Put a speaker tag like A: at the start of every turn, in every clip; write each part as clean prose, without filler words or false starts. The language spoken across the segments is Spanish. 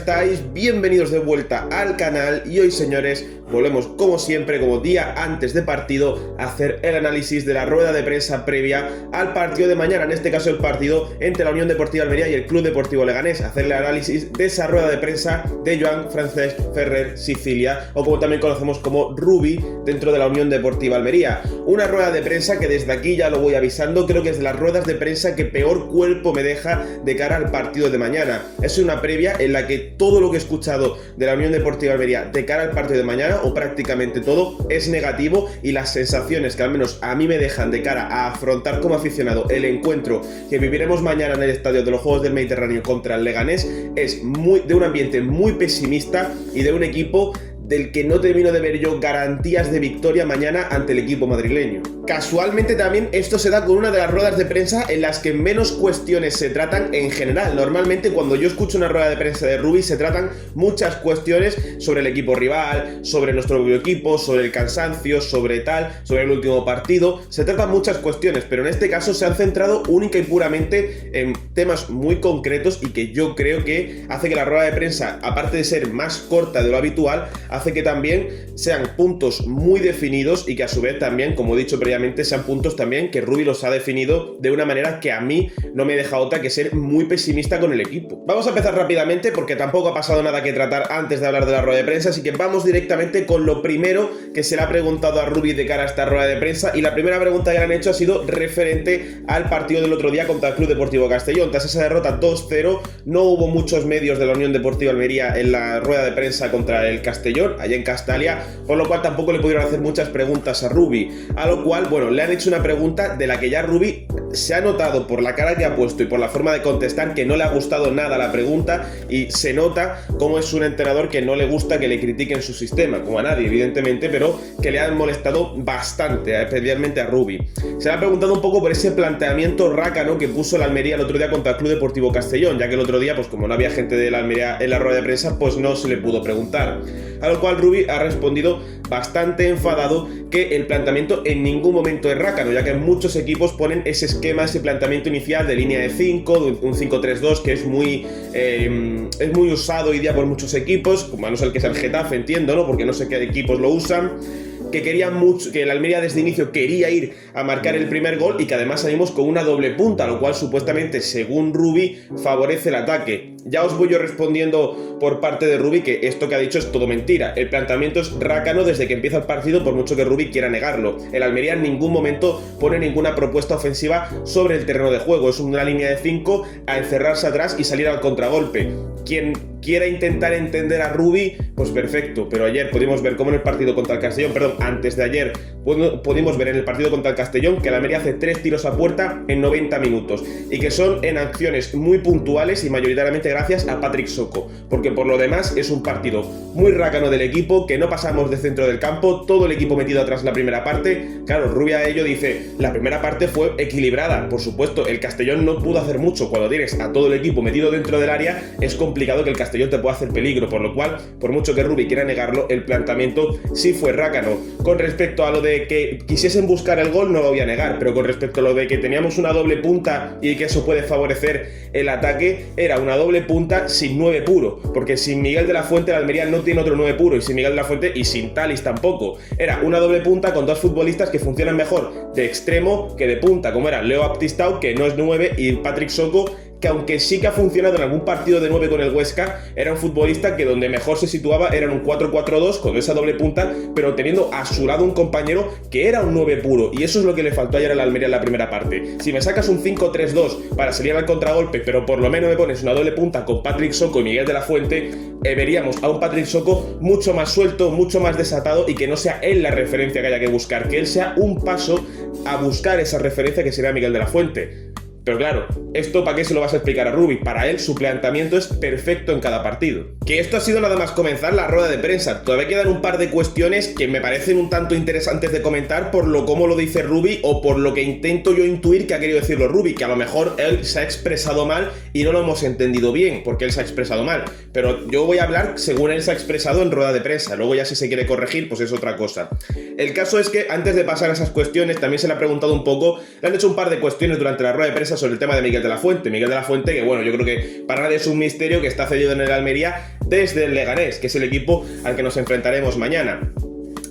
A: estáis? Bienvenidos de vuelta al canal y hoy, señores, volvemos como siempre, como día antes de partido, a hacer el análisis de la rueda de prensa previa al partido de mañana, en este caso el partido entre la Unión Deportiva Almería y el Club Deportivo Leganés, hacer el análisis de esa rueda de prensa de Joan Francesc Ferrer Sicilia, o como también conocemos como Rubi, dentro de la Unión Deportiva Almería. Una rueda de prensa que desde aquí ya lo voy avisando, creo que es de las ruedas de prensa que peor cuerpo me deja de cara al partido de mañana. Es una previa en la que todo lo que he escuchado de la Unión Deportiva Almería de cara al partido de mañana, o prácticamente todo, es negativo, y las sensaciones que al menos a mí me dejan de cara a afrontar como aficionado el encuentro que viviremos mañana en el estadio de los Juegos del Mediterráneo contra el Leganés es de un ambiente muy pesimista y de un equipo del que no termino de ver yo garantías de victoria mañana ante el equipo madrileño. Casualmente también esto se da con una de las ruedas de prensa en las que menos cuestiones se tratan en general. Normalmente cuando yo escucho una rueda de prensa de Rubi se tratan muchas cuestiones sobre el equipo rival, sobre nuestro propio equipo, sobre el cansancio, sobre el último partido. Se tratan muchas cuestiones, pero en este caso se han centrado única y puramente en temas muy concretos y que yo creo que hace que la rueda de prensa, aparte de ser más corta de lo habitual, hace que también sean puntos muy definidos y que a su vez también, como he dicho previamente, sean puntos también que Rubi los ha definido de una manera que a mí no me deja otra que ser muy pesimista con el equipo. Vamos a empezar rápidamente porque tampoco ha pasado nada que tratar antes de hablar de la rueda de prensa, así que vamos directamente con lo primero que se le ha preguntado a Rubi de cara a esta rueda de prensa, y la primera pregunta que le han hecho ha sido referente al partido del otro día contra el Club Deportivo Castellón. Tras esa derrota 2-0, no hubo muchos medios de la Unión Deportiva Almería en la rueda de prensa contra el Castellón, allá en Castalia, por lo cual tampoco le pudieron hacer muchas preguntas a Rubi, a lo cual, bueno, le han hecho una pregunta de la que ya Rubi se ha notado por la cara que ha puesto y por la forma de contestar que no le ha gustado nada la pregunta, y se nota cómo es un entrenador que no le gusta que le critiquen su sistema, como a nadie evidentemente, pero que le han molestado bastante, especialmente a Rubi. Se le ha preguntado un poco por ese planteamiento rácano que puso la Almería el otro día contra el Club Deportivo Castellón, ya que el otro día, pues como no había gente de la Almería en la rueda de prensa, pues no se le pudo preguntar. A lo cual Rubi ha respondido bastante enfadado que el planteamiento en ningún momento es rácano, ya que muchos equipos ponen ese esquema, ese planteamiento inicial de línea de 5, un 5-3-2, que es muy usado hoy día por muchos equipos, como a no ser que sea el Getafe, entiendo, ¿no? Porque no sé qué equipos lo usan. Que querían mucho, que el Almería desde el inicio quería ir a marcar el primer gol y que además salimos con una doble punta, lo cual supuestamente, según Rubi, favorece el ataque. Ya os voy yo respondiendo por parte de Rubi que esto que ha dicho es todo mentira. El planteamiento es rácano desde que empieza el partido, por mucho que Rubi quiera negarlo. El Almería en ningún momento pone ninguna propuesta ofensiva sobre el terreno de juego. Es una línea de 5 a encerrarse atrás y salir al contragolpe. Quien quiera intentar entender a Rubi, pues perfecto, pero ayer pudimos ver cómo en el partido contra el Castellón, antes de ayer pudimos ver en el partido contra el Castellón que la Almería hace 3 tiros a puerta en 90 minutos y que son en acciones muy puntuales y mayoritariamente gracias a Patrick Soko, porque por lo demás es un partido muy rácano del equipo, que no pasamos de centro del campo, todo el equipo metido atrás la primera parte. Claro, Rubi a ello dice, la primera parte fue equilibrada, por supuesto, el Castellón no pudo hacer mucho. Cuando tienes a todo el equipo metido dentro del área es complicado que el Castellón te pueda hacer peligro, por lo cual, por mucho que Rubi quiera negarlo, el planteamiento sí fue rácano. Con respecto a lo de que quisiesen buscar el gol, no lo voy a negar, pero con respecto a lo de que teníamos una doble punta y que eso puede favorecer el ataque, era una doble punta sin 9 puro, porque sin Miguel de la Fuente la Almería no tiene otro 9 puro, y sin Miguel de la Fuente y sin Talis tampoco. Era una doble punta con dos futbolistas que funcionan mejor de extremo que de punta, como eran Leo Baptistao, que no es 9, y Patrick Soko, que aunque sí que ha funcionado en algún partido de 9 con el Huesca, era un futbolista que donde mejor se situaba era en un 4-4-2 con esa doble punta, pero teniendo a su lado un compañero que era un 9 puro, y eso es lo que le faltó ayer a la Almería en la primera parte. Si me sacas un 5-3-2 para salir al contragolpe, pero por lo menos me pones una doble punta con Patrick Soko y Miguel de la Fuente, veríamos a un Patrick Soko mucho más suelto, mucho más desatado, y que no sea él la referencia que haya que buscar, que él sea un paso a buscar esa referencia que será Miguel de la Fuente. Pero claro, ¿esto para qué se lo vas a explicar a Rubi? Para él su planteamiento es perfecto en cada partido. Que esto ha sido nada más comenzar la rueda de prensa. Todavía quedan un par de cuestiones que me parecen un tanto interesantes de comentar por lo cómo lo dice Rubi, o por lo que intento yo intuir que ha querido decirlo Rubi, que a lo mejor él se ha expresado mal y no lo hemos entendido bien, porque él se ha expresado mal. Pero yo voy a hablar según él se ha expresado en rueda de prensa. Luego ya si se quiere corregir, pues es otra cosa. El caso es que antes de pasar a esas cuestiones, también se le ha preguntado un poco, le han hecho un par de cuestiones durante la rueda de prensa prensa sobre el tema de Miguel de la Fuente. Miguel de la Fuente, que bueno, yo creo que para nadie es un misterio que está cedido en el Almería desde el Leganés, que es el equipo al que nos enfrentaremos mañana.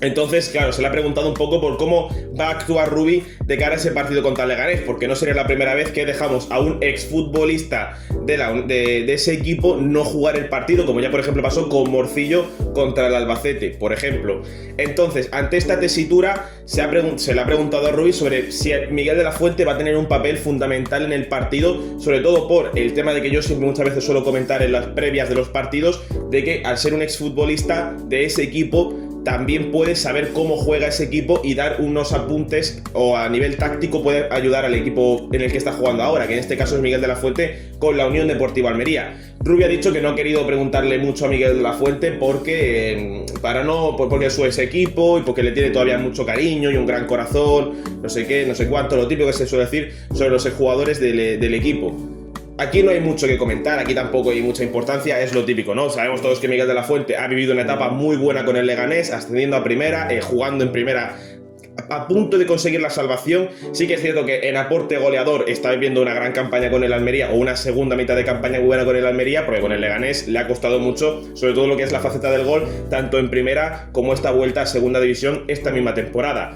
A: Entonces, claro, se le ha preguntado un poco por cómo va a actuar Rubi de cara a ese partido contra el Leganés, porque no sería la primera vez que dejamos a un exfutbolista de ese equipo no jugar el partido, como ya por ejemplo pasó con Morcillo contra el Albacete, por ejemplo. Entonces, ante esta tesitura, se le ha preguntado a Rubi sobre si Miguel de la Fuente va a tener un papel fundamental en el partido, sobre todo por el tema de que yo siempre muchas veces suelo comentar en las previas de los partidos, de que al ser un exfutbolista de ese equipo, también puede saber cómo juega ese equipo y dar unos apuntes, o a nivel táctico puede ayudar al equipo en el que está jugando ahora, que en este caso es Miguel de la Fuente con la Unión Deportiva Almería. Rubi ha dicho que no ha querido preguntarle mucho a Miguel de la Fuente porque es su ex equipo y porque le tiene todavía mucho cariño y un gran corazón, no sé qué, no sé cuánto, lo típico que se suele decir sobre los exjugadores del equipo. Aquí no hay mucho que comentar, aquí tampoco hay mucha importancia, es lo típico, ¿no? Sabemos todos que Miguel de la Fuente ha vivido una etapa muy buena con el Leganés, ascendiendo a primera, jugando en primera, a punto de conseguir la salvación. Sí que es cierto que en aporte goleador está viviendo una gran campaña con el Almería, o una segunda mitad de campaña muy buena con el Almería, porque con el Leganés le ha costado mucho, sobre todo lo que es la faceta del gol, tanto en primera como esta vuelta a segunda división esta misma temporada.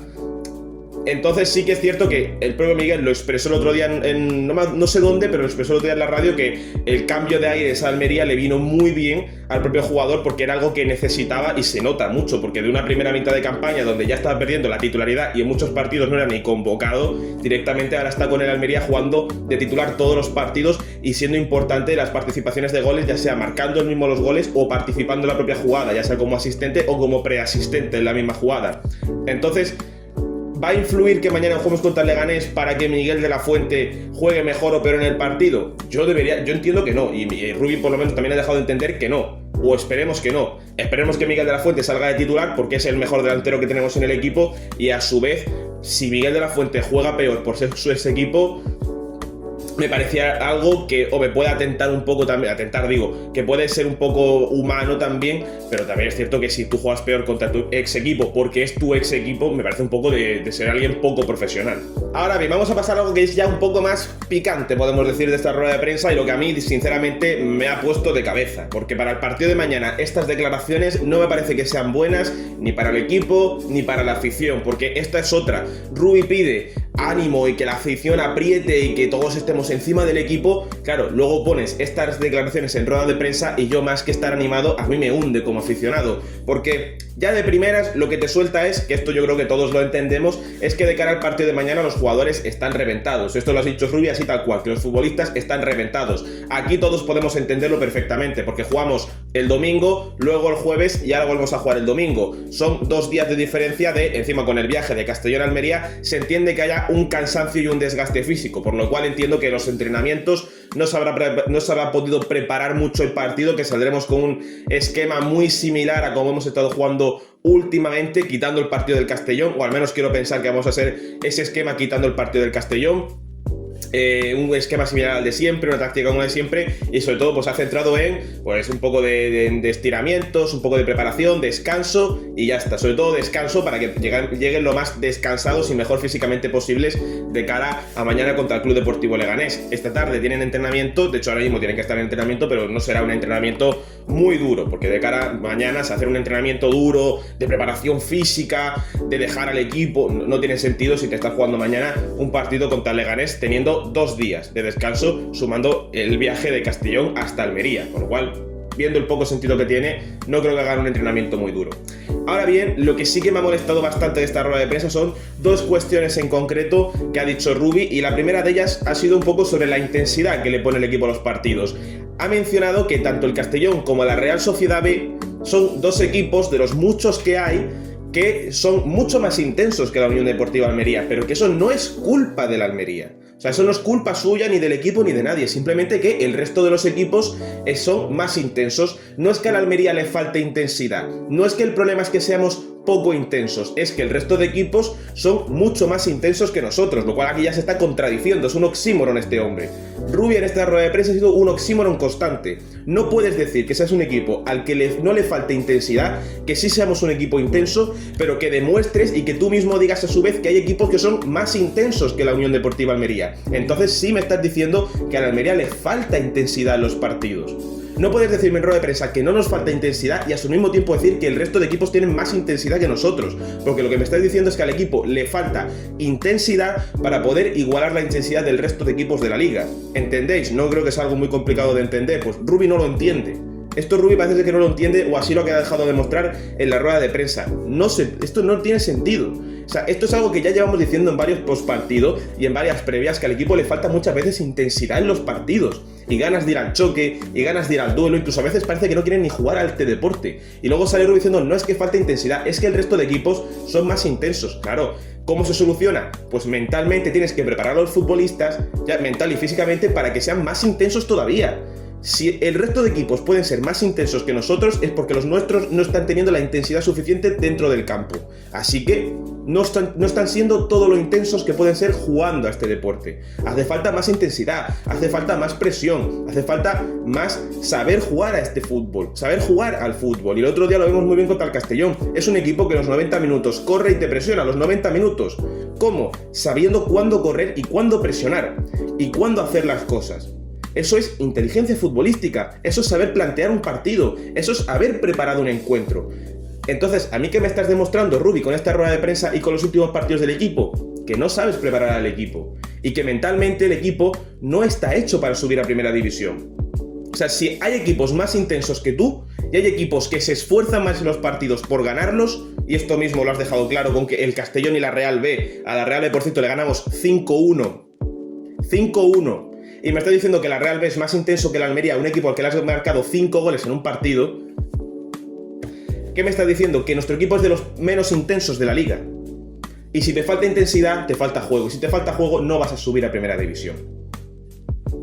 A: Entonces sí que es cierto que el propio Miguel lo expresó el otro día no sé dónde, pero lo expresó el otro día en la radio, que el cambio de aires a Almería le vino muy bien al propio jugador porque era algo que necesitaba, y se nota mucho, porque de una primera mitad de campaña donde ya estaba perdiendo la titularidad y en muchos partidos no era ni convocado, directamente ahora está con el Almería jugando de titular todos los partidos y siendo importante las participaciones de goles, ya sea marcando el mismo los goles o participando en la propia jugada, ya sea como asistente o como preasistente en la misma jugada. Entonces, ¿va a influir que mañana juguemos contra el Leganés para que Miguel de la Fuente juegue mejor o peor en el partido? Yo entiendo que no, y Rubi por lo menos también ha dejado de entender que no, o esperemos que no. Esperemos que Miguel de la Fuente salga de titular porque es el mejor delantero que tenemos en el equipo, y a su vez, si Miguel de la Fuente juega peor por ser ese equipo, me parecía algo que o me puede atentar un poco también, que puede ser un poco humano también, pero también es cierto que si tú juegas peor contra tu ex equipo porque es tu ex equipo, me parece un poco de ser alguien poco profesional. Ahora bien, vamos a pasar a algo que es ya un poco más picante, podemos decir, de esta rueda de prensa, y lo que a mí sinceramente me ha puesto de cabeza, porque para el partido de mañana estas declaraciones no me parece que sean buenas ni para el equipo ni para la afición, porque esta es otra. Rubi pide ánimo y que la afición apriete y que todos estemos encima del equipo. Claro, luego pones estas declaraciones en rueda de prensa y yo, más que estar animado, a mí me hunde como aficionado, porque ya de primeras lo que te suelta es, que esto yo creo que todos lo entendemos, es que de cara al partido de mañana los jugadores están reventados. Esto lo has dicho Rubi así tal cual, que los futbolistas están reventados. Aquí todos podemos entenderlo perfectamente, porque jugamos el domingo, luego el jueves y ahora volvemos a jugar el domingo. Son 2 días de diferencia, encima con el viaje de Castellón a Almería, se entiende que haya un cansancio y un desgaste físico, por lo cual entiendo que los entrenamientos no se habrá podido preparar mucho el partido, que saldremos con un esquema muy similar a como hemos estado jugando últimamente, quitando el partido del Castellón, o al menos quiero pensar que vamos a hacer ese esquema quitando el partido del Castellón. Un esquema similar al de siempre, una táctica como de siempre, y sobre todo pues ha centrado en pues un poco de estiramientos, un poco de preparación, descanso y ya está. Sobre todo descanso para que lleguen lo más descansados y mejor físicamente posibles de cara a mañana contra el Club Deportivo Leganés. Esta tarde tienen entrenamiento, de hecho ahora mismo tienen que estar en entrenamiento, pero no será un entrenamiento muy duro, porque de cara a mañana se hacer un entrenamiento duro de preparación física, de dejar al equipo, no tiene sentido si te estás jugando mañana un partido contra el Leganés teniendo 2 días de descanso, sumando el viaje de Castellón hasta Almería, por lo cual, viendo el poco sentido que tiene, no creo que hagan un entrenamiento muy duro. Ahora bien, lo que sí que me ha molestado bastante de esta rueda de prensa son 2 cuestiones en concreto que ha dicho Rubi, y la primera de ellas ha sido un poco sobre la intensidad que le pone el equipo a los partidos. Ha mencionado que tanto el Castellón como la Real Sociedad B son 2 equipos de los muchos que hay que son mucho más intensos que la Unión Deportiva Almería, pero que eso no es culpa de la Almería. O sea, eso no es culpa suya, ni del equipo, ni de nadie. Simplemente que el resto de los equipos son más intensos. No es que a la Almería le falte intensidad. No es que el problema es que seamos poco intensos, es que el resto de equipos son mucho más intensos que nosotros, lo cual aquí ya se está contradiciendo, es un oxímoron este hombre. Rubi en esta rueda de prensa ha sido un oxímoron constante. No puedes decir que seas un equipo al que no le falte intensidad, que sí seamos un equipo intenso, pero que demuestres y que tú mismo digas a su vez que hay equipos que son más intensos que la Unión Deportiva Almería. Entonces sí me estás diciendo que a la Almería le falta intensidad en los partidos. No puedes decirme en rueda de prensa que no nos falta intensidad y a su mismo tiempo decir que el resto de equipos tienen más intensidad que nosotros, porque lo que me estás diciendo es que al equipo le falta intensidad para poder igualar la intensidad del resto de equipos de la liga. ¿Entendéis? No creo que sea algo muy complicado de entender, pues Rubi no lo entiende. Esto Rubi parece que no lo entiende o así lo que ha dejado de mostrar en la rueda de prensa. Esto no tiene sentido. O sea, esto es algo que ya llevamos diciendo en varios postpartidos y en varias previas, que al equipo le falta muchas veces intensidad en los partidos. Y ganas de ir al choque, y ganas de ir al duelo, incluso a veces parece que no quieren ni jugar a este deporte. Y luego sale Rubi diciendo, no es que falte intensidad, es que el resto de equipos son más intensos. Claro, ¿cómo se soluciona? Pues mentalmente tienes que preparar a los futbolistas, ya mental y físicamente, para que sean más intensos todavía. Si el resto de equipos pueden ser más intensos que nosotros, es porque los nuestros no están teniendo la intensidad suficiente dentro del campo. Así que no están siendo todo lo intensos que pueden ser jugando a este deporte. Hace falta más intensidad, hace falta más presión, hace falta más saber jugar a este fútbol, saber jugar al fútbol. Y el otro día lo vimos muy bien contra el Castellón. Es un equipo que en los 90 minutos corre y te presiona, los 90 minutos. ¿Cómo? Sabiendo cuándo correr y cuándo presionar y cuándo hacer las cosas. Eso es inteligencia futbolística, eso es saber plantear un partido, eso es haber preparado un encuentro. Entonces, ¿a mí qué me estás demostrando, Rubi, con esta rueda de prensa y con los últimos partidos del equipo? Que no sabes preparar al equipo y que mentalmente el equipo no está hecho para subir a primera división. O sea, si hay equipos más intensos que tú y hay equipos que se esfuerzan más en los partidos por ganarlos, y esto mismo lo has dejado claro con que el Castellón y la Real B, a la Real B por cierto le ganamos 5-1. 5-1. Y me estás diciendo que la Real B es más intenso que la Almería, un equipo al que le has marcado 5 goles en un partido. ¿Qué me estás diciendo? Que nuestro equipo es de los menos intensos de la liga. Y si te falta intensidad, te falta juego. Y si te falta juego, no vas a subir a primera división.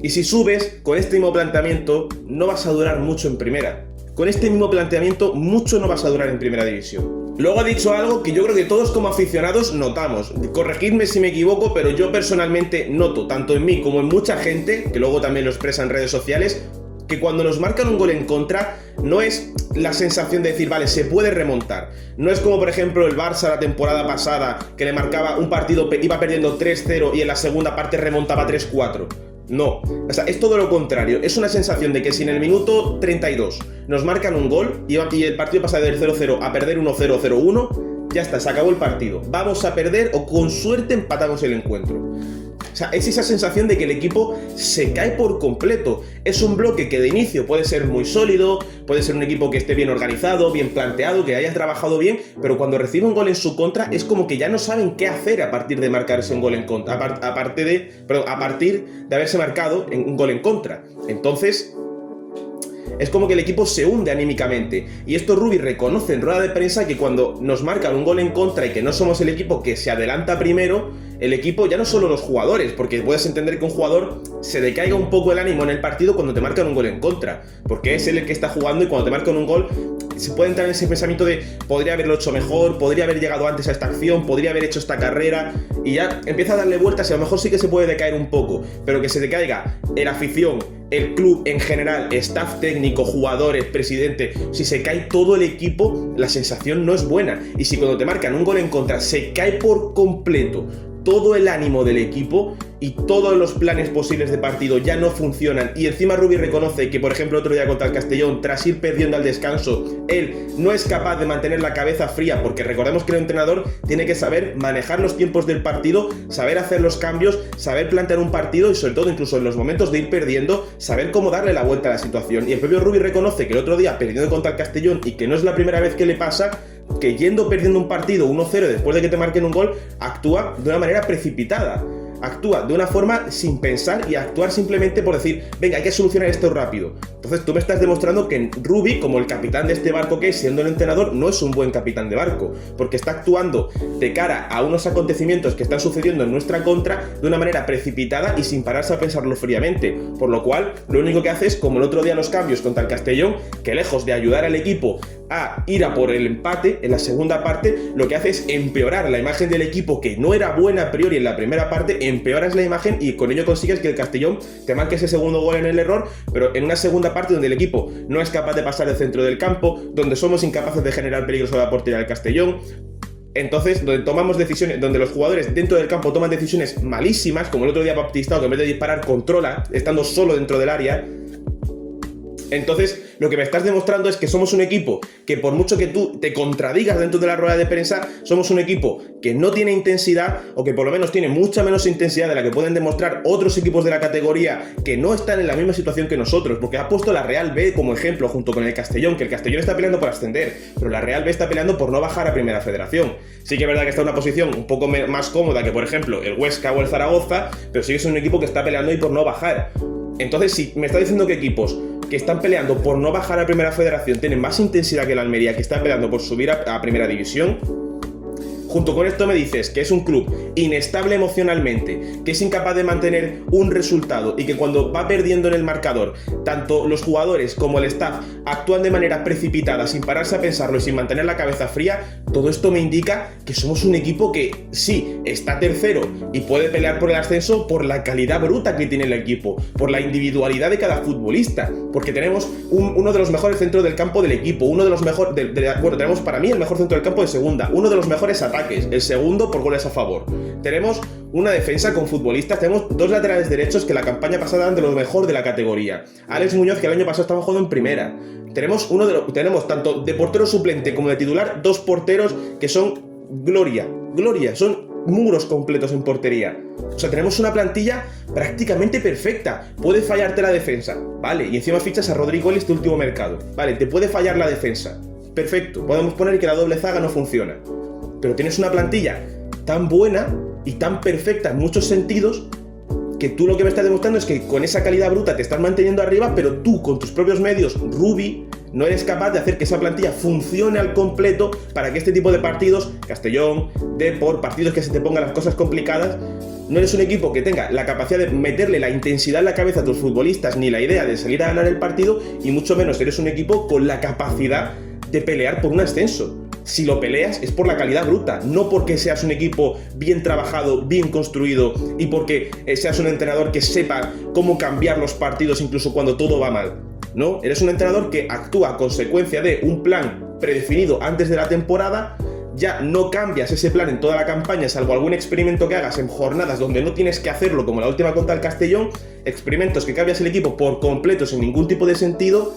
A: Y si subes, con este mismo planteamiento, no vas a durar mucho en primera. Con este mismo planteamiento, mucho no vas a durar en primera división. Luego ha dicho algo que yo creo que todos como aficionados notamos. Corregidme si me equivoco, pero yo personalmente noto, tanto en mí como en mucha gente, que luego también lo expresa en redes sociales, que cuando nos marcan un gol en contra, no es la sensación de decir, vale, se puede remontar. No es como, por ejemplo, el Barça la temporada pasada, que le marcaba un partido, iba perdiendo 3-0 y en la segunda parte remontaba 3-4. No, o sea, es todo lo contrario. Es una sensación de que si en el minuto 32 nos marcan un gol y el partido pasa del 0-0 a perder 1-0, 0-1, ya está, se acabó el partido. Vamos a perder o con suerte empatamos el encuentro. O sea, es esa sensación de que el equipo se cae por completo. Es un bloque que de inicio puede ser muy sólido, puede ser un equipo que esté bien organizado, bien planteado, que haya trabajado bien, pero cuando recibe un gol en su contra es como que ya no saben qué hacer a partir de marcarse un gol en contra, a partir de haberse marcado un gol en contra. Entonces, es como que el equipo se hunde anímicamente. Y esto Rubi reconoce en rueda de prensa, que cuando nos marcan un gol en contra y que no somos el equipo que se adelanta primero, el equipo, ya no solo los jugadores, porque puedes entender que un jugador se decaiga un poco el ánimo en el partido cuando te marcan un gol en contra, porque es él el que está jugando y cuando te marcan un gol se puede entrar en ese pensamiento de podría haberlo hecho mejor, podría haber llegado antes a esta acción, podría haber hecho esta carrera, y ya empieza a darle vueltas y a lo mejor sí que se puede decaer un poco, pero que se decaiga el afición, el club en general, staff técnico, jugadores, presidente, si se cae todo el equipo, la sensación no es buena. Y si cuando te marcan un gol en contra se cae por completo todo el ánimo del equipo y todos los planes posibles de partido ya no funcionan, y encima Rubi reconoce que, por ejemplo, otro día contra el Castellón, tras ir perdiendo al descanso, él no es capaz de mantener la cabeza fría, porque recordemos que el entrenador tiene que saber manejar los tiempos del partido, saber hacer los cambios, saber plantear un partido y sobre todo incluso en los momentos de ir perdiendo, saber cómo darle la vuelta a la situación. Y el propio Rubi reconoce que el otro día, perdiendo contra el Castellón, y que no es la primera vez que le pasa, que yendo perdiendo un partido 1-0 después de que te marquen un gol, actúa de una manera precipitada, actúa de una forma sin pensar y actuar simplemente por decir, venga, hay que solucionar esto rápido. Entonces tú me estás demostrando que Rubi, como el capitán de este barco que es, siendo el entrenador, no es un buen capitán de barco, porque está actuando de cara a unos acontecimientos que están sucediendo en nuestra contra de una manera precipitada y sin pararse a pensarlo fríamente, por lo cual lo único que hace es, como el otro día los cambios contra el Castellón, que lejos de ayudar al equipo a ir a por el empate en la segunda parte, lo que hace es empeorar la imagen del equipo, que no era buena a priori en la primera parte, empeoras la imagen y con ello consigues que el Castellón te marque ese segundo gol en el error, pero en una segunda parte donde el equipo no es capaz de pasar el centro del campo, donde somos incapaces de generar peligro sobre la portería del Castellón. Entonces, donde tomamos decisiones, donde los jugadores dentro del campo toman decisiones malísimas, como el otro día Baptistao, que en vez de disparar controla, estando solo dentro del área. Entonces, lo que me estás demostrando es que somos un equipo que, por mucho que tú te contradigas dentro de la rueda de prensa, somos un equipo que no tiene intensidad, o que por lo menos tiene mucha menos intensidad de la que pueden demostrar otros equipos de la categoría que no están en la misma situación que nosotros, porque ha puesto la Real B como ejemplo junto con el Castellón, que el Castellón está peleando por ascender, pero la Real B está peleando por no bajar a Primera Federación. Sí que es verdad que está en una posición un poco más cómoda que, por ejemplo, el Huesca o el Zaragoza, pero sigue siendo un equipo que está peleando ahí por no bajar. Entonces, si me está diciendo que equipos que están peleando por no bajar a Primera Federación tienen más intensidad que el Almería, que está peleando por subir a Primera División, junto con esto me dices que es un club inestable emocionalmente, que es incapaz de mantener un resultado y que cuando va perdiendo en el marcador, tanto los jugadores como el staff actúan de manera precipitada, sin pararse a pensarlo y sin mantener la cabeza fría, todo esto me indica que somos un equipo que sí, está tercero y puede pelear por el ascenso por la calidad bruta que tiene el equipo, por la individualidad de cada futbolista, porque tenemos uno de los mejores centros del campo del equipo, uno de los mejores, bueno, tenemos para mí el mejor centro del campo de segunda, uno de los mejores ataques, el segundo por goles a favor. Tenemos una defensa con futbolistas, tenemos dos laterales derechos que la campaña pasada eran de lo mejor de la categoría. Alex Muñoz, que el año pasado estaba jugando en primera. Tenemos tanto de portero suplente como de titular dos porteros que son gloria, son muros completos en portería. O sea, tenemos una plantilla prácticamente perfecta. Puede fallarte la defensa, vale, y encima fichas a Rodrigo en este último mercado, vale, te puede fallar la defensa, perfecto, podemos poner que la doble zaga no funciona, pero tienes una plantilla tan buena y tan perfecta en muchos sentidos que tú lo que me estás demostrando es que con esa calidad bruta te estás manteniendo arriba, pero tú con tus propios medios, Rubi, no eres capaz de hacer que esa plantilla funcione al completo para que este tipo de partidos, Castellón, Depor, partidos que se te pongan las cosas complicadas, no eres un equipo que tenga la capacidad de meterle la intensidad en la cabeza a tus futbolistas ni la idea de salir a ganar el partido, y mucho menos eres un equipo con la capacidad de pelear por un ascenso. Si lo peleas es por la calidad bruta, no porque seas un equipo bien trabajado, bien construido y porque seas un entrenador que sepa cómo cambiar los partidos incluso cuando todo va mal. No, eres un entrenador que actúa a consecuencia de un plan predefinido antes de la temporada. Ya no cambias ese plan en toda la campaña, salvo algún experimento que hagas en jornadas donde no tienes que hacerlo, como la última contra el Castellón, experimentos que cambias el equipo por completo sin ningún tipo de sentido.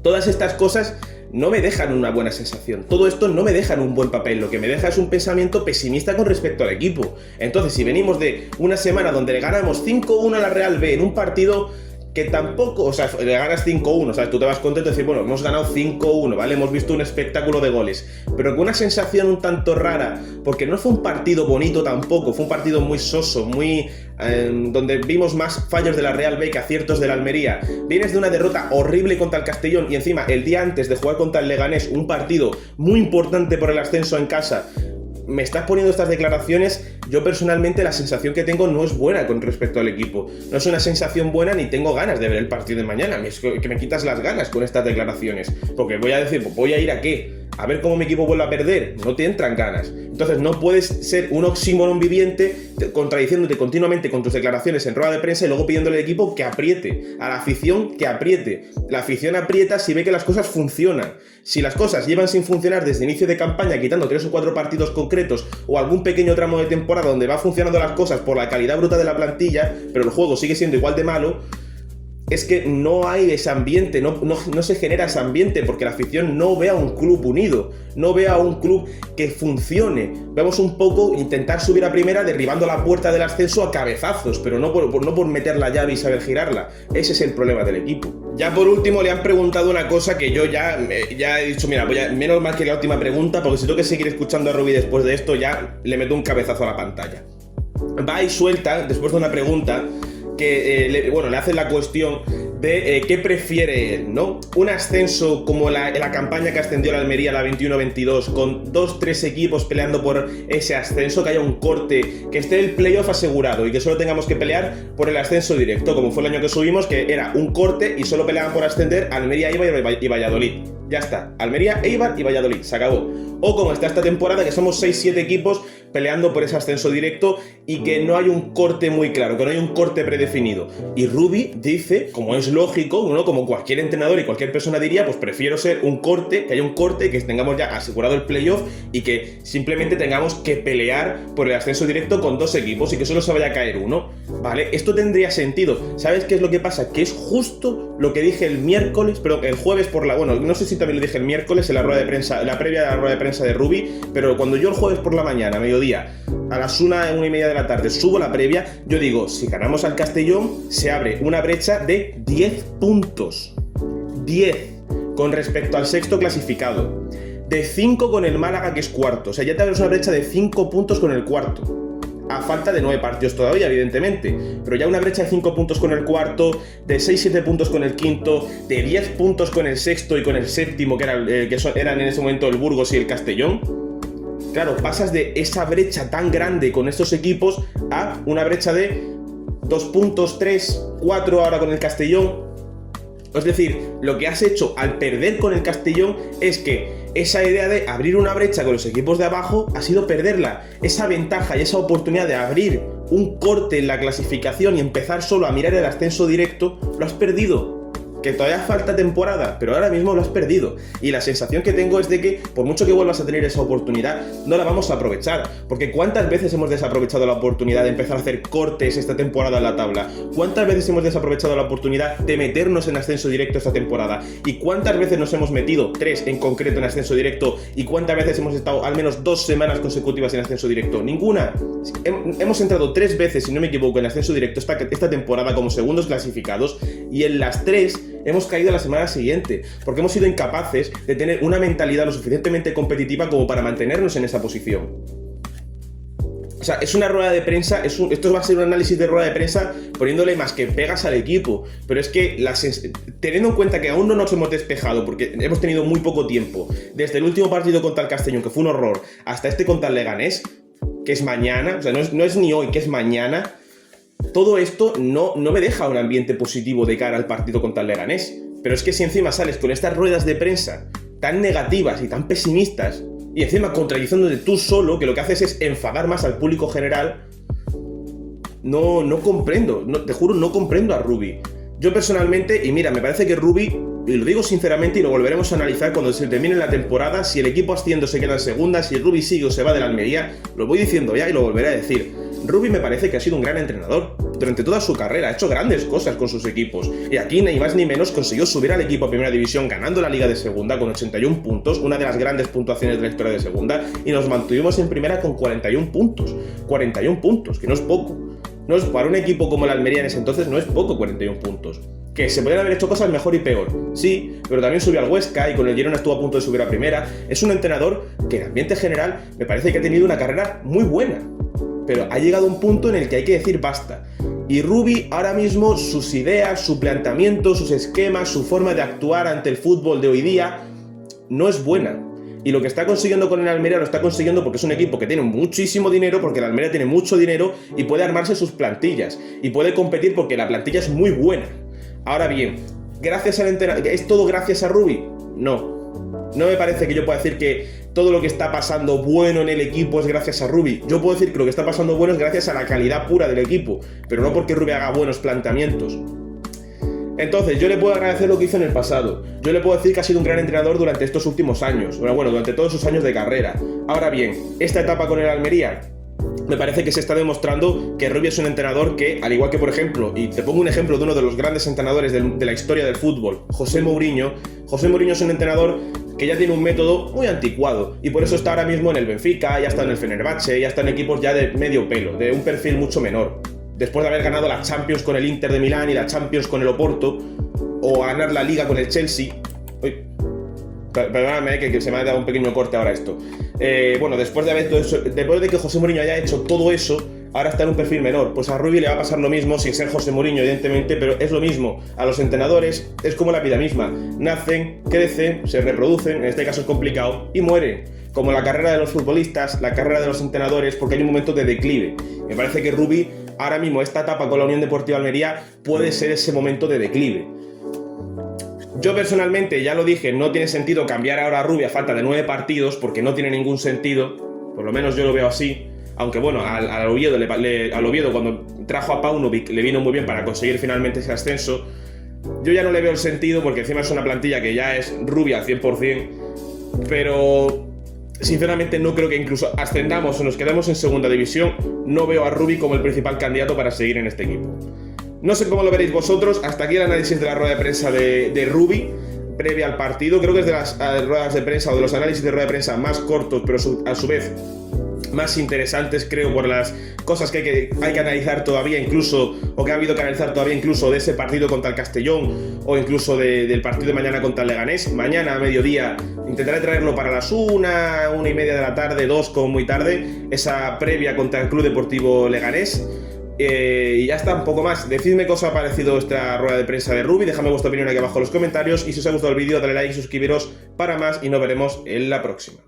A: Todas estas cosas no me dejan una buena sensación, todo esto no me deja en un buen papel, lo que me deja es un pensamiento pesimista con respecto al equipo. Entonces, si venimos de una semana donde le ganamos 5-1 a la Real B en un partido que tampoco, o sea, le ganas 5-1, ¿sabes? Tú te vas contento de decir, bueno, hemos ganado 5-1, ¿vale? Hemos visto un espectáculo de goles, pero con una sensación un tanto rara, porque no fue un partido bonito tampoco, fue un partido muy soso, muy donde vimos más fallos de la Real B que aciertos de la Almería. Vienes de una derrota horrible contra el Castellón y encima el día antes de jugar contra el Leganés, un partido muy importante por el ascenso en casa, me estás poniendo estas declaraciones. Yo personalmente la sensación que tengo no es buena con respecto al equipo, no es una sensación buena ni tengo ganas de ver el partido de mañana. Es que me quitas las ganas con estas declaraciones, porque voy a decir, pues voy a ir a qué, a ver cómo mi equipo vuelve a perder, no te entran ganas. Entonces no puedes ser un oxímoron viviente contradiciéndote continuamente con tus declaraciones en rueda de prensa y luego pidiéndole al equipo que apriete, a la afición que apriete. La afición aprieta si ve que las cosas funcionan. Si las cosas llevan sin funcionar desde inicio de campaña, quitando 3 o 4 partidos concretos o algún pequeño tramo de temporada donde va funcionando las cosas por la calidad bruta de la plantilla, pero el juego sigue siendo igual de malo, es que no hay ese ambiente, no se genera ese ambiente, porque la afición no ve a un club unido, no ve a un club que funcione. Vemos un poco intentar subir a primera derribando la puerta del ascenso a cabezazos, pero no por meter la llave y saber girarla. Ese es el problema del equipo. Ya por último le han preguntado una cosa que yo ya he dicho, mira, menos mal que la última pregunta, porque si tengo que seguir escuchando a Rubi después de esto, ya le meto un cabezazo a la pantalla. Va y suelta, después de una pregunta, que le hacen la cuestión de qué prefiere él, ¿no? Un ascenso como la campaña que ascendió la Almería, la 21-22, con 2-3 equipos peleando por ese ascenso, que haya un corte, que esté el playoff asegurado y que solo tengamos que pelear por el ascenso directo, como fue el año que subimos, que era un corte y solo peleaban por ascender Almería, Eibar y Valladolid. Ya está, Almería, Eibar y Valladolid, se acabó. O como está esta temporada, que somos 6-7 equipos peleando por ese ascenso directo y que no hay un corte muy claro, que no hay un corte predefinido. Y Rubi dice, como es lógico, ¿no? Como cualquier entrenador y cualquier persona diría, pues prefiero ser un corte, que haya un corte, que tengamos ya asegurado el playoff y que simplemente tengamos que pelear por el ascenso directo con 2 equipos y que solo se vaya a caer uno, ¿vale? Esto tendría sentido. ¿Sabes qué es lo que pasa? Que es justo lo que dije el miércoles, pero el jueves bueno, no sé si también lo dije el miércoles en la rueda de prensa, la previa de la rueda de prensa de Rubi, pero cuando yo el jueves por la mañana, mediodía, a las 1:30 de la tarde, subo la previa, yo digo, si ganamos al Castellón, se abre una brecha de 10 puntos. 10 con respecto al sexto clasificado. De 5 con el Málaga, que es cuarto. O sea, ya te abres una brecha de 5 puntos con el cuarto. A falta de 9 partidos todavía, evidentemente. Pero ya una brecha de 5 puntos con el cuarto, de 6-7 puntos con el quinto, de 10 puntos con el sexto y con el séptimo, que eran en ese momento el Burgos y el Castellón. Claro, pasas de esa brecha tan grande con estos equipos a una brecha de 2 puntos, 3, 4 ahora con el Castellón. Es decir, lo que has hecho al perder con el Castellón es que esa idea de abrir una brecha con los equipos de abajo ha sido perderla. Esa ventaja y esa oportunidad de abrir un corte en la clasificación y empezar solo a mirar el ascenso directo, lo has perdido. Que todavía falta temporada, pero ahora mismo lo has perdido. Y la sensación que tengo es de que, por mucho que vuelvas a tener esa oportunidad, no la vamos a aprovechar. Porque ¿cuántas veces hemos desaprovechado la oportunidad de empezar a hacer cortes esta temporada en la tabla? ¿Cuántas veces hemos desaprovechado la oportunidad de meternos en ascenso directo esta temporada? ¿Y cuántas veces nos hemos metido, 3 en concreto, en ascenso directo? ¿Y cuántas veces hemos estado al menos 2 semanas consecutivas en ascenso directo? Ninguna. Hemos entrado 3 veces, si no me equivoco, en ascenso directo esta temporada como segundos clasificados, y en las 3 hemos caído la semana siguiente, porque hemos sido incapaces de tener una mentalidad lo suficientemente competitiva como para mantenernos en esa posición. O sea, es una rueda de prensa, esto va a ser un análisis de rueda de prensa poniéndole más que pegas al equipo, pero es que teniendo en cuenta que aún no nos hemos despejado, porque hemos tenido muy poco tiempo, desde el último partido contra el Castellón, que fue un horror, hasta este contra el Leganés, que es mañana, o sea, no es ni hoy, que es mañana. Todo esto no me deja un ambiente positivo de cara al partido contra el Leganés. Pero es que si encima sales con estas ruedas de prensa tan negativas y tan pesimistas, y encima contradiciéndote tú solo, que lo que haces es enfadar más al público general, no comprendo, te juro, no comprendo a Rubi. Yo personalmente, y mira, me parece que Rubi, y lo digo sinceramente y lo volveremos a analizar cuando se termine la temporada, si el equipo asciende se queda en segunda, si Rubi sigue o se va de la Almería, lo voy diciendo ya y lo volveré a decir. Rubi me parece que ha sido un gran entrenador durante toda su carrera, ha hecho grandes cosas con sus equipos y aquí ni más ni menos consiguió subir al equipo a primera división ganando la liga de segunda con 81 puntos, una de las grandes puntuaciones de la historia de segunda, y nos mantuvimos en primera con 41 puntos, que no es poco. No es, para un equipo como el Almería en ese entonces no es poco 41 puntos. Que se podrían haber hecho cosas mejor y peor, sí, pero también subió al Huesca y con el Girona estuvo a punto de subir a primera. Es un entrenador que en ambiente general me parece que ha tenido una carrera muy buena, pero ha llegado a un punto en el que hay que decir basta. Y Rubi ahora mismo, sus ideas, su planteamiento, sus esquemas, su forma de actuar ante el fútbol de hoy día no es buena. Y lo que está consiguiendo con el Almería lo está consiguiendo porque es un equipo que tiene muchísimo dinero, porque el Almería tiene mucho dinero y puede armarse sus plantillas y puede competir porque la plantilla es muy buena. Ahora bien, gracias al entrenador, ¿es todo gracias a Rubi? No me parece que yo pueda decir que todo lo que está pasando bueno en el equipo es gracias a Rubi. Yo puedo decir que lo que está pasando bueno es gracias a la calidad pura del equipo, pero no porque Rubi haga buenos planteamientos. Entonces, yo le puedo agradecer lo que hizo en el pasado. Yo le puedo decir que ha sido un gran entrenador durante estos últimos años. Bueno, durante todos sus años de carrera. Ahora bien, esta etapa con el Almería, me parece que se está demostrando que Rubi es un entrenador que, al igual que, por ejemplo, y te pongo un ejemplo de uno de los grandes entrenadores de la historia del fútbol, José Mourinho es un entrenador que ya tiene un método muy anticuado y por eso está ahora mismo en el Benfica, ya está en el Fenerbahce, ya está en equipos ya de medio pelo, de un perfil mucho menor. Después de haber ganado la Champions con el Inter de Milán y la Champions con el Oporto, o ganar la Liga con el Chelsea. Uy, perdóname que se me ha dado un pequeño corte ahora esto. Bueno, después de que José Mourinho haya hecho todo eso, ahora está en un perfil menor. Pues a Rubi le va a pasar lo mismo, sin ser José Mourinho evidentemente, pero es lo mismo. A los entrenadores es como la vida misma, nacen, crecen, se reproducen, en este caso es complicado, y mueren. Como la carrera de los futbolistas, la carrera de los entrenadores, porque hay un momento de declive. Me parece que Rubi, ahora mismo, esta etapa con la Unión Deportiva Almería, puede ser ese momento de declive. Yo personalmente, ya lo dije, no tiene sentido cambiar ahora a Rubi a falta de 9 partidos, porque no tiene ningún sentido, por lo menos yo lo veo así, aunque bueno, al Oviedo cuando trajo a Paunovic le vino muy bien para conseguir finalmente ese ascenso. Yo ya no le veo el sentido, porque encima es una plantilla que ya es Rubi al 100%, pero sinceramente no creo que incluso ascendamos o nos quedemos en segunda división, no veo a Rubi como el principal candidato para seguir en este equipo. No sé cómo lo veréis vosotros. Hasta aquí el análisis de la rueda de prensa de Rubi previa al partido. Creo que es de las ruedas de prensa o de los análisis de rueda de prensa más cortos, pero a su vez más interesantes, creo, por las cosas que hay que analizar todavía, incluso, o que ha habido que analizar todavía, incluso de ese partido contra el Castellón, o incluso del partido de mañana contra el Leganés. Mañana a mediodía intentaré traerlo para las 1:30 de la tarde, 2 como muy tarde, esa previa contra el Club Deportivo Leganés. Y ya está, un poco más. Decidme qué os ha parecido esta rueda de prensa de Rubi, dejadme vuestra opinión aquí abajo en los comentarios, y si os ha gustado el vídeo dale like y suscribiros para más, y nos veremos en la próxima.